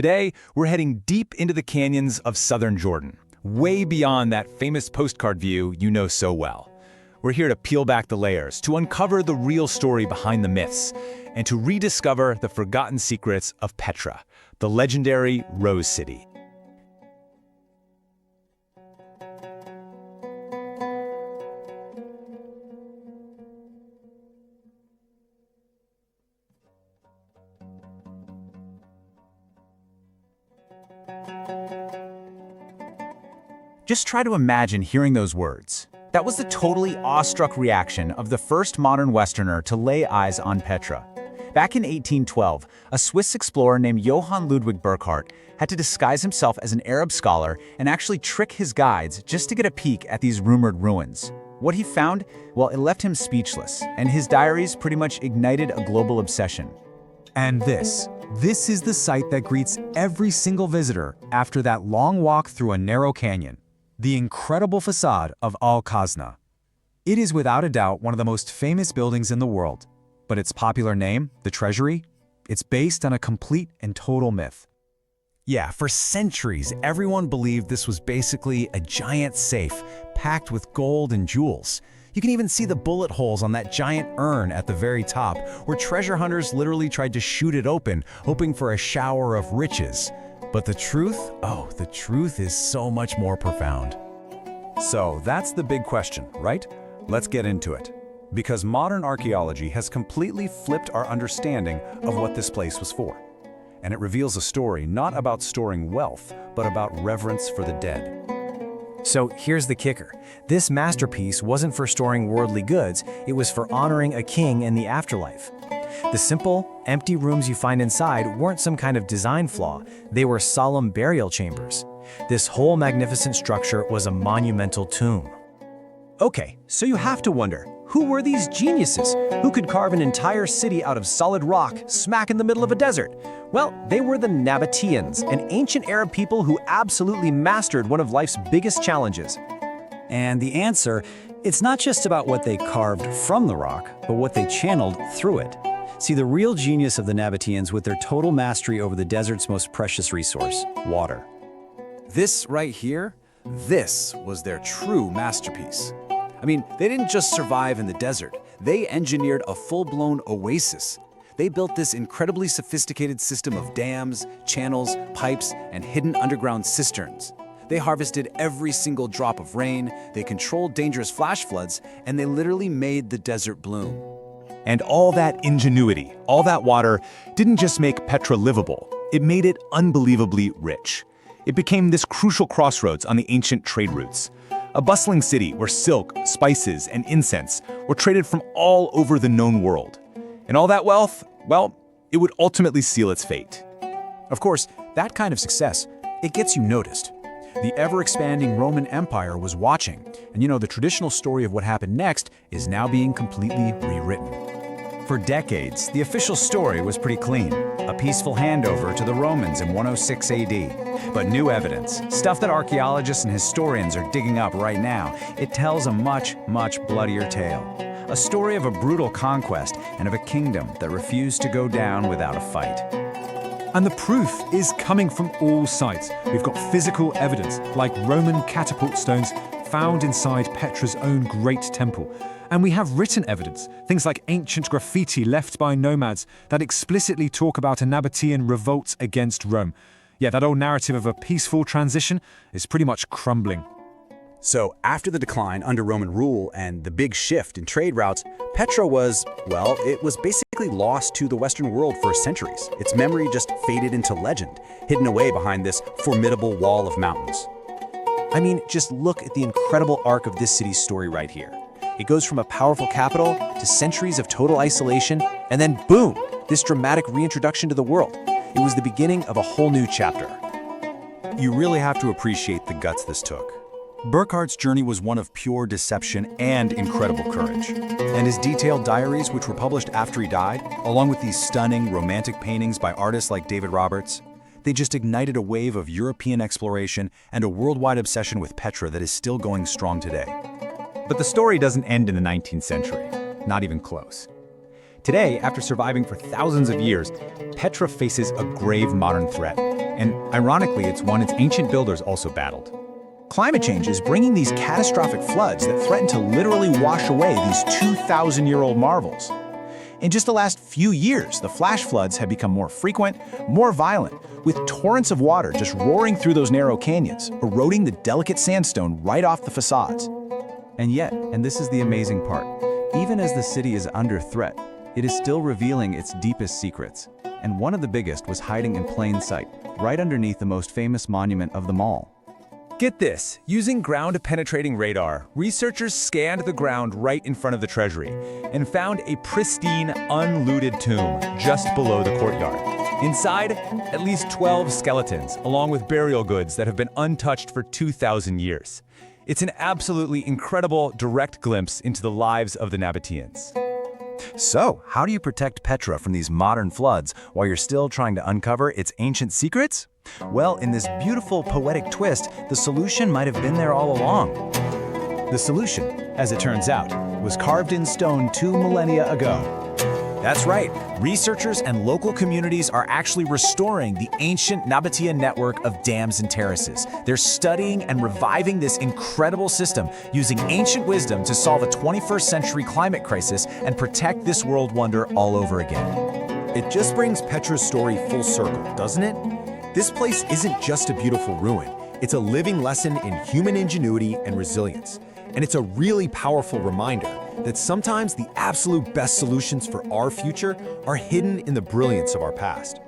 Today, we're heading deep into the canyons of southern Jordan, way beyond that famous postcard view you know so well. We're here to peel back the layers, to uncover the real story behind the myths, and to rediscover the forgotten secrets of Petra, the legendary Rose City. Just try to imagine hearing those words. That was the totally awestruck reaction of the first modern Westerner to lay eyes on Petra. Back in 1812, a Swiss explorer named Johann Ludwig Burckhardt had to disguise himself as an Arab scholar and actually trick his guides just to get a peek at these rumored ruins. What he found? Well, it left him speechless, and his diaries pretty much ignited a global obsession. And this is the sight that greets every single visitor after that long walk through a narrow canyon. The incredible facade of Al-Khazna. It is without a doubt one of the most famous buildings in the world, but its popular name, the Treasury, it's based on a complete and total myth. Yeah, for centuries, everyone believed this was basically a giant safe packed with gold and jewels. You can even see the bullet holes on that giant urn at the very top, where treasure hunters literally tried to shoot it open, hoping for a shower of riches. But the truth? Oh, the truth is so much more profound. So that's the big question, right? Let's get into it. Because modern archaeology has completely flipped our understanding of what this place was for. And it reveals a story not about storing wealth, but about reverence for the dead. So here's the kicker. This masterpiece wasn't for storing worldly goods, it was for honoring a king in the afterlife. The simple, empty rooms you find inside weren't some kind of design flaw, they were solemn burial chambers. This whole magnificent structure was a monumental tomb. Okay, so you have to wonder, who were these geniuses who could carve an entire city out of solid rock smack in the middle of a desert? Well, they were the Nabataeans, an ancient Arab people who absolutely mastered one of life's biggest challenges. And the answer, it's not just about what they carved from the rock, but what they channeled through it. See, the real genius of the Nabataeans with their total mastery over the desert's most precious resource, water. This right here, this was their true masterpiece. I mean, they didn't just survive in the desert, they engineered a full-blown oasis. They built this incredibly sophisticated system of dams, channels, pipes, and hidden underground cisterns. They harvested every single drop of rain, they controlled dangerous flash floods, and they literally made the desert bloom. And all that ingenuity, all that water, didn't just make Petra livable, it made it unbelievably rich. It became this crucial crossroads on the ancient trade routes. A bustling city where silk, spices, and incense were traded from all over the known world. And all that wealth, well, it would ultimately seal its fate. Of course, that kind of success, it gets you noticed. The ever-expanding Roman Empire was watching, and the traditional story of what happened next is now being completely rewritten. For decades, the official story was pretty clean, a peaceful handover to the Romans in 106 AD. But new evidence, stuff that archaeologists and historians are digging up right now, it tells a much, much bloodier tale. A story of a brutal conquest and of a kingdom that refused to go down without a fight. And the proof is coming from all sides. We've got physical evidence, like Roman catapult stones found inside Petra's own great temple. And we have written evidence, things like ancient graffiti left by nomads that explicitly talk about a Nabataean revolt against Rome. Yeah, that old narrative of a peaceful transition is pretty much crumbling. So after the decline under Roman rule and the big shift in trade routes, Petra was, well, it was basically lost to the Western world for centuries. Its memory just faded into legend, hidden away behind this formidable wall of mountains. I mean, just look at the incredible arc of this city's story right here. It goes from a powerful capital to centuries of total isolation, and then boom, this dramatic reintroduction to the world. It was the beginning of a whole new chapter. You really have to appreciate the guts this took. Burckhardt's journey was one of pure deception and incredible courage. And his detailed diaries, which were published after he died, along with these stunning romantic paintings by artists like David Roberts, they just ignited a wave of European exploration and a worldwide obsession with Petra that is still going strong today. But the story doesn't end in the 19th century, not even close. Today, after surviving for thousands of years, Petra faces a grave modern threat, And ironically, it's one its ancient builders also battled. Climate change is bringing these catastrophic floods that threaten to literally wash away these 2,000-year-old marvels. In just the last few years, the flash floods have become more frequent, more violent, with torrents of water just roaring through those narrow canyons, eroding the delicate sandstone right off the facades. And yet, and this is the amazing part, even as the city is under threat, it is still revealing its deepest secrets. And one of the biggest was hiding in plain sight, right underneath the most famous monument of them all. Get this, using ground-penetrating radar, researchers scanned the ground right in front of the Treasury and found a pristine, unlooted tomb just below the courtyard. Inside, at least 12 skeletons, along with burial goods that have been untouched for 2,000 years. It's an absolutely incredible direct glimpse into the lives of the Nabataeans. So, how do you protect Petra from these modern floods while you're still trying to uncover its ancient secrets? Well, in this beautiful poetic twist, the solution might have been there all along. The solution, as it turns out, was carved in stone 2 millennia ago. That's right. Researchers and local communities are actually restoring the ancient Nabataean network of dams and terraces. They're studying and reviving this incredible system using ancient wisdom to solve a 21st century climate crisis and protect this world wonder all over again. It just brings Petra's story full circle, doesn't it? This place isn't just a beautiful ruin. It's a living lesson in human ingenuity and resilience. And it's a really powerful reminder that sometimes the absolute best solutions for our future are hidden in the brilliance of our past.